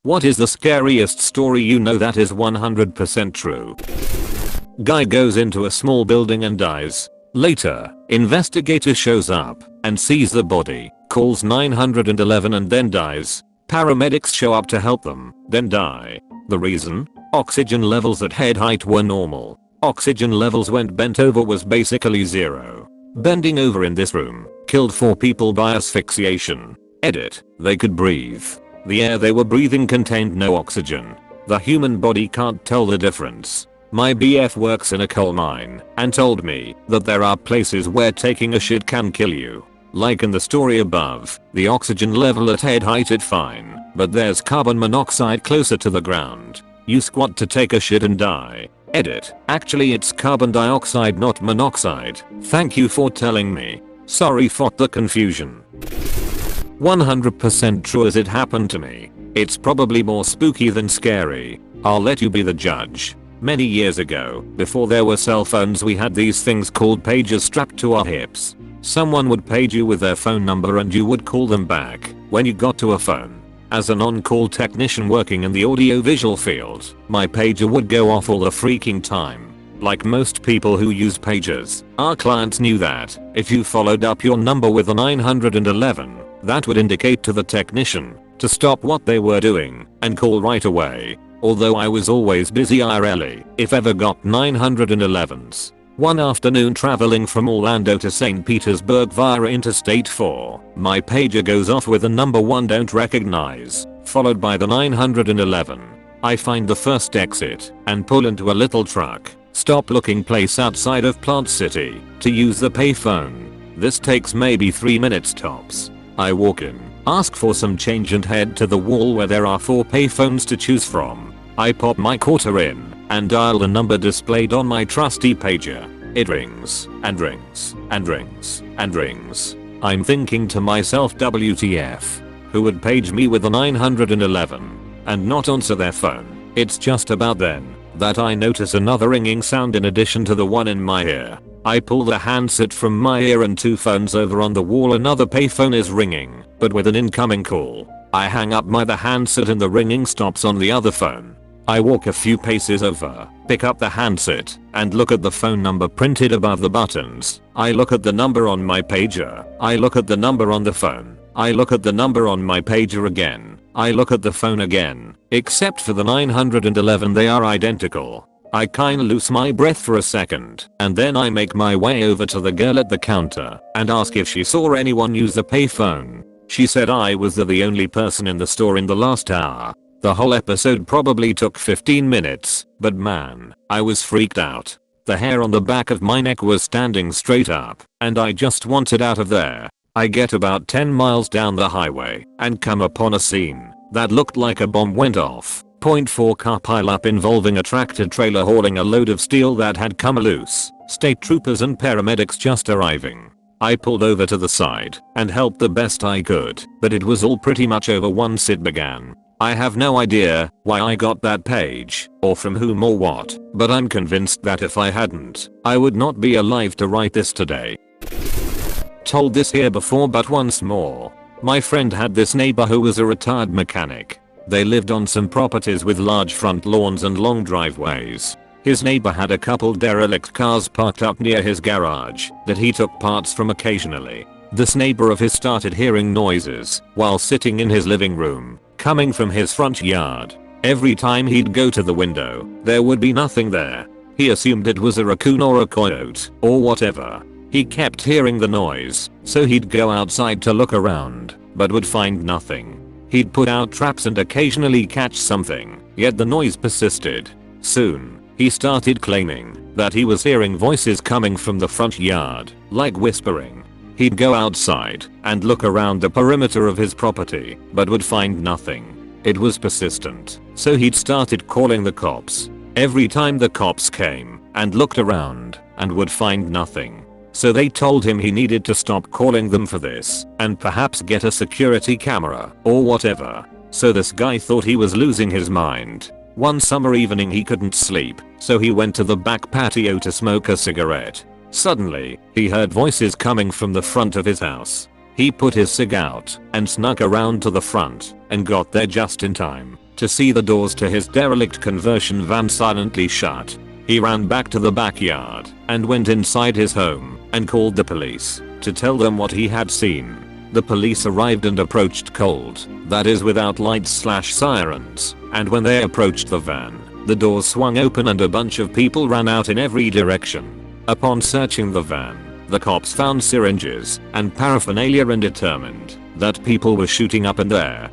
What is the scariest story you know that is 100% true? Guy goes into a small building and dies. Later, investigator shows up and sees the body, calls 911 and then dies. Paramedics show up to help them, then die. The reason? Oxygen levels at head height were normal. Oxygen levels when bent over was basically zero. Bending over in this room killed 4 people by asphyxiation. Edit. They could breathe. The air they were breathing contained no oxygen. The human body can't tell the difference. My BF works in a coal mine and told me that there are places where taking a shit can kill you. Like in the story above, the oxygen level at head height is fine, but there's carbon monoxide closer to the ground. You squat to take a shit and die. Edit. Actually it's carbon dioxide not monoxide. Thank you for telling me. Sorry for the confusion. 100% true as it happened to me. It's probably more spooky than scary. I'll let you be the judge. Many years ago, before there were cell phones, we had these things called pagers strapped to our hips. Someone would page you with their phone number and you would call them back when you got to a phone. As an on-call technician working in the audio-visual field, my pager would go off all the freaking time. Like most people who use pagers, our clients knew that if you followed up your number with a 911, that would indicate to the technician to stop what they were doing and call right away. Although I was always busy IRL, if ever got 911s. One afternoon traveling from Orlando to St. Petersburg via Interstate 4, my pager goes off with a number 1 don't recognize, followed by the 911. I find the first exit and pull into a little truck, stop looking place outside of Plant City to use the payphone. This takes maybe 3 minutes tops. I walk in, ask for some change and head to the wall where there are 4 payphones to choose from. I pop my quarter in and dial the number displayed on my trusty pager. It rings and rings and rings and rings. I'm thinking to myself, WTF? Who would page me with a 911 and not answer their phone? It's just about then that I notice another ringing sound in addition to the one in my ear. I pull the handset from my ear and 2 phones over on the wall another payphone is ringing, but with an incoming call. I hang up the handset and the ringing stops on the other phone. I walk a few paces over, pick up the handset, and look at the phone number printed above the buttons. I look at the number on my pager. I look at the number on the phone. I look at the number on my pager again. I look at the phone again. Except for the 911, they are identical. I kinda lose my breath for a second, and then I make my way over to the girl at the counter and ask if she saw anyone use the payphone. She said I was the only person in the store in the last hour. The whole episode probably took 15 minutes, but man, I was freaked out. The hair on the back of my neck was standing straight up, and I just wanted out of there. I get about 10 miles down the highway and come upon a scene that looked like a bomb went off. .4 car pileup involving a tractor trailer hauling a load of steel that had come loose. State troopers and paramedics just arriving. I pulled over to the side and helped the best I could, but it was all pretty much over once it began. I have no idea why I got that page, or from whom or what, but I'm convinced that if I hadn't, I would not be alive to write this today. Told this here before, but once more. My friend had this neighbor who was a retired mechanic. They lived on some properties with large front lawns and long driveways. His neighbor had a couple derelict cars parked up near his garage that he took parts from occasionally. This neighbor of his started hearing noises while sitting in his living room, coming from his front yard. Every time he'd go to the window, there would be nothing there. He assumed it was a raccoon or a coyote, or whatever. He kept hearing the noise, so he'd go outside to look around, but would find nothing. He'd put out traps and occasionally catch something, yet the noise persisted. Soon, he started claiming that he was hearing voices coming from the front yard, like whispering. He'd go outside and look around the perimeter of his property, but would find nothing. It was persistent, so he'd started calling the cops. Every time the cops came and looked around and would find nothing. So they told him he needed to stop calling them for this and perhaps get a security camera or whatever. So this guy thought he was losing his mind. One summer evening he couldn't sleep, so he went to the back patio to smoke a cigarette. Suddenly, he heard voices coming from the front of his house. He put his cig out and snuck around to the front and got there just in time to see the doors to his derelict conversion van silently shut. He ran back to the backyard and went inside his home and called the police to tell them what he had seen. The police arrived and approached cold, that is without lights/sirens, and when they approached the van, the doors swung open and a bunch of people ran out in every direction. Upon searching the van, the cops found syringes and paraphernalia and determined that people were shooting up in there.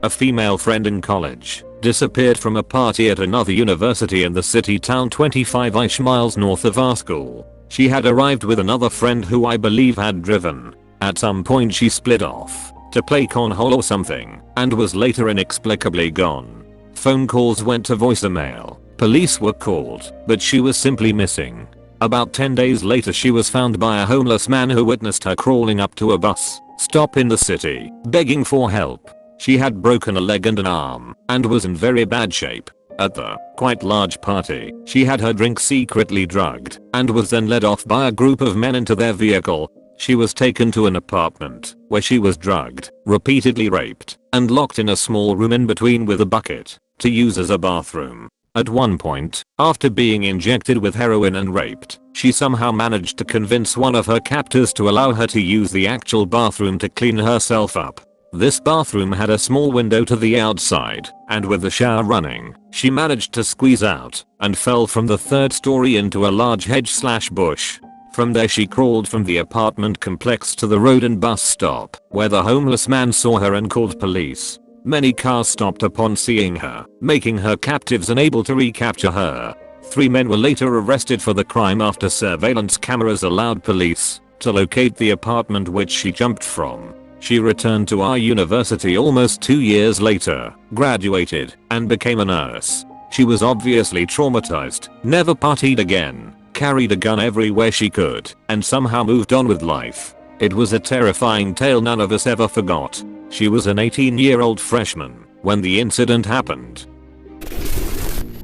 A female friend in college disappeared from a party at another university in the city town 25-ish miles north of our school. She had arrived with another friend who I believe had driven. At some point she split off to play cornhole or something and was later inexplicably gone. Phone calls went to voicemail. Police were called, but she was simply missing. About 10 days later she was found by a homeless man who witnessed her crawling up to a bus stop in the city, begging for help. She had broken a leg and an arm and was in very bad shape. At the quite large party, she had her drink secretly drugged and was then led off by a group of men into their vehicle. She was taken to an apartment where she was drugged, repeatedly raped, and locked in a small room in between with a bucket to use as a bathroom. At one point, after being injected with heroin and raped, she somehow managed to convince one of her captors to allow her to use the actual bathroom to clean herself up. This bathroom had a small window to the outside, and with the shower running, she managed to squeeze out and fell from the 3rd story into a large hedge/bush. From there she crawled from the apartment complex to the road and bus stop, where the homeless man saw her and called police. Many cars stopped upon seeing her, making her captives unable to recapture her. 3 men were later arrested for the crime after surveillance cameras allowed police to locate the apartment which she jumped from. She returned to our university almost 2 years later, graduated, and became a nurse. She was obviously traumatized, never partied again, carried a gun everywhere she could, and somehow moved on with life. It was a terrifying tale none of us ever forgot. She was an 18-year-old freshman when the incident happened.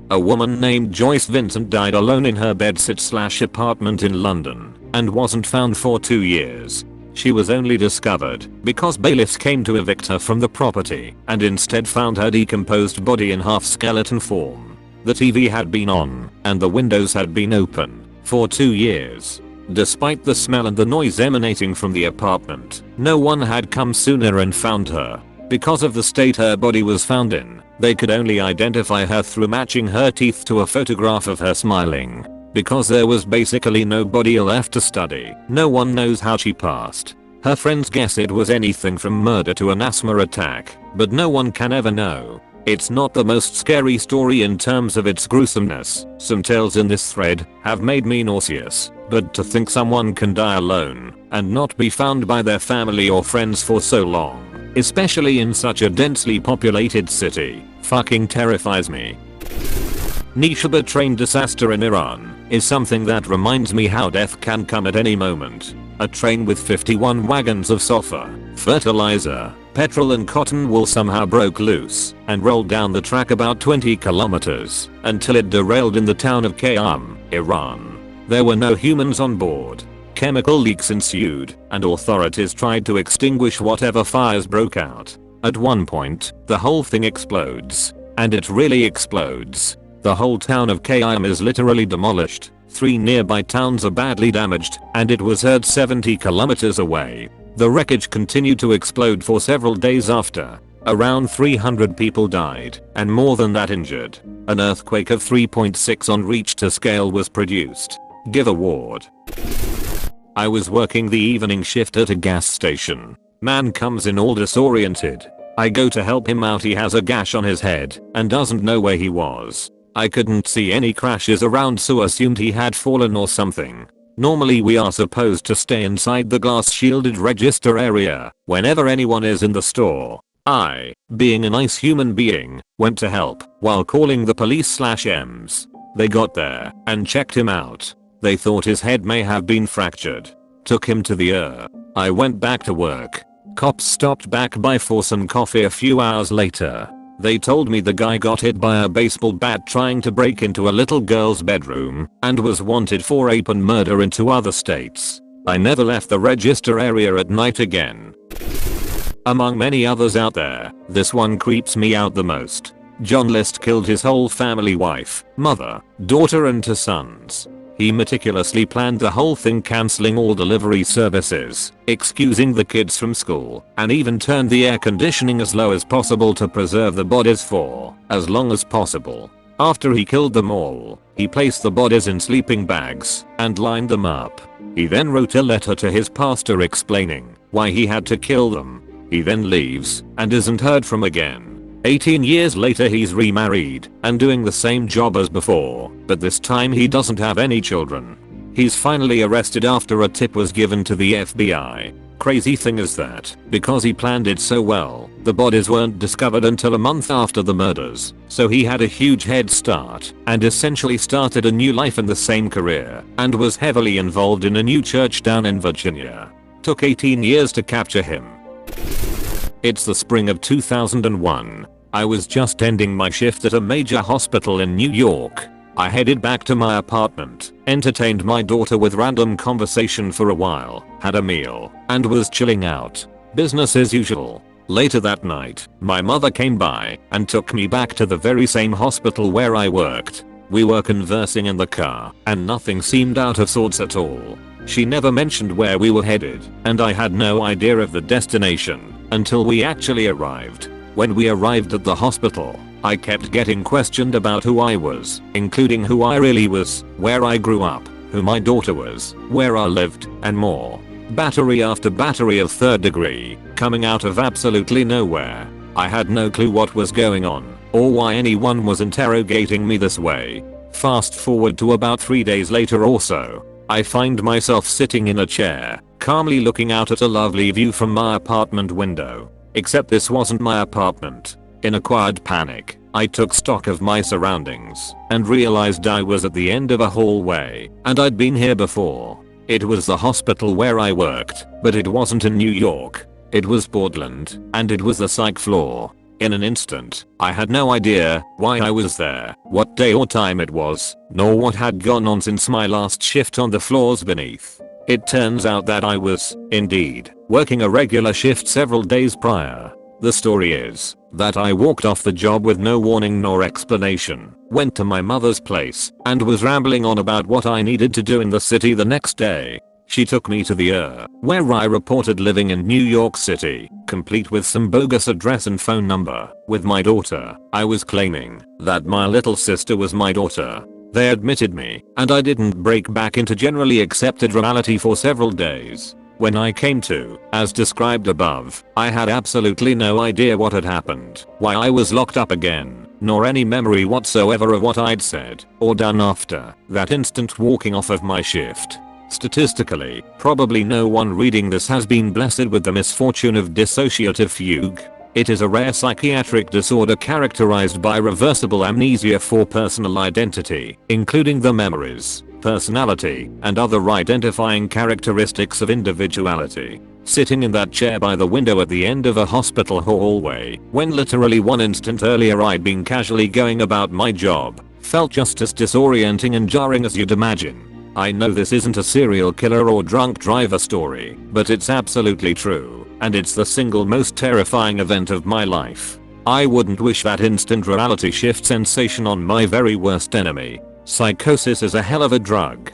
A woman named Joyce Vincent died alone in her bedsit/apartment in London and wasn't found for 2 years. She was only discovered because bailiffs came to evict her from the property and instead found her decomposed body in half-skeleton form. The TV had been on and the windows had been open for 2 years. Despite the smell and the noise emanating from the apartment, no one had come sooner and found her. Because of the state her body was found in, they could only identify her through matching her teeth to a photograph of her smiling. Because there was basically no body left to study, no one knows how she passed. Her friends guess it was anything from murder to an asthma attack, but no one can ever know. It's not the most scary story in terms of its gruesomeness. Some tales in this thread have made me nauseous, but to think someone can die alone and not be found by their family or friends for so long, especially in such a densely populated city, fucking terrifies me. Nishabur train disaster in Iran is something that reminds me how death can come at any moment. A train with 51 wagons of sulfur, fertilizer, petrol and cotton wool somehow broke loose and rolled down the track about 20 kilometers until it derailed in the town of Qam, Iran. There were no humans on board. Chemical leaks ensued and authorities tried to extinguish whatever fires broke out. At one point, the whole thing explodes. And it really explodes. The whole town of Qam is literally demolished. 3 nearby towns are badly damaged, and it was heard 70 kilometers away. The wreckage continued to explode for several days after. Around 300 people died, and more than that injured. An earthquake of 3.6 on Richter scale was produced. Give award. I was working the evening shift at a gas station. Man comes in all disoriented. I go to help him out. He has a gash on his head and doesn't know where he was. I couldn't see any crashes around, so assumed he had fallen or something. Normally we are supposed to stay inside the glass shielded register area whenever anyone is in the store. I, being a nice human being, went to help while calling the police/EMS. They got there and checked him out. They thought his head may have been fractured. Took him to the ER. I went back to work. Cops stopped back by for some coffee a few hours later. They told me the guy got hit by a baseball bat trying to break into a little girl's bedroom and was wanted for rape and murder in 2 other states. I never left the register area at night again. Among many others out there, this one creeps me out the most. John List killed his whole family, wife, mother, daughter and 2 sons. He meticulously planned the whole thing, cancelling all delivery services, excusing the kids from school, and even turned the air conditioning as low as possible to preserve the bodies for as long as possible. After he killed them all, he placed the bodies in sleeping bags and lined them up. He then wrote a letter to his pastor explaining why he had to kill them. He then leaves and isn't heard from again. 18 years later he's remarried and doing the same job as before, but this time he doesn't have any children. He's finally arrested after a tip was given to the FBI. Crazy thing is that, because he planned it so well, the bodies weren't discovered until a month after the murders, so he had a huge head start and essentially started a new life in the same career and was heavily involved in a new church down in Virginia. Took 18 years to capture him. It's the spring of 2001. I was just ending my shift at a major hospital in New York. I headed back to my apartment, entertained my daughter with random conversation for a while, had a meal, and was chilling out. Business as usual. Later that night, my mother came by and took me back to the very same hospital where I worked. We were conversing in the car, and nothing seemed out of sorts at all. She never mentioned where we were headed, and I had no idea of the destination until we actually arrived. When we arrived at the hospital, I kept getting questioned about who I was, including who I really was, where I grew up, who my daughter was, where I lived, and more. Battery after battery of 3rd degree, coming out of absolutely nowhere. I had no clue what was going on, or why anyone was interrogating me this way. Fast forward to about 3 days later or so. I find myself sitting in a chair, calmly looking out at a lovely view from my apartment window. Except this wasn't my apartment. In a quiet panic, I took stock of my surroundings and realized I was at the end of a hallway and I'd been here before. It was the hospital where I worked, but it wasn't in New York. It was Portland, and it was the psych floor. In an instant, I had no idea why I was there, what day or time it was, nor what had gone on since my last shift on the floors beneath. It turns out that I was, indeed, working a regular shift several days prior. The story is that I walked off the job with no warning nor explanation, went to my mother's place, and was rambling on about what I needed to do in the city the next day. She took me to the where I reported living in New York City, complete with some bogus address and phone number. With my daughter, I was claiming that my little sister was my daughter. They admitted me, and I didn't break back into generally accepted reality for several days. When I came to, as described above, I had absolutely no idea what had happened, why I was locked up again, nor any memory whatsoever of what I'd said or done after that instant walking off of my shift. Statistically, probably no one reading this has been blessed with the misfortune of dissociative fugue. It is a rare psychiatric disorder characterized by reversible amnesia for personal identity, including the memories, personality, and other identifying characteristics of individuality. Sitting in that chair by the window at the end of a hospital hallway, when literally one instant earlier I'd been casually going about my job, felt just as disorienting and jarring as you'd imagine. I know this isn't a serial killer or drunk driver story, but it's absolutely true, and it's the single most terrifying event of my life. I wouldn't wish that instant reality shift sensation on my very worst enemy. Psychosis is a hell of a drug.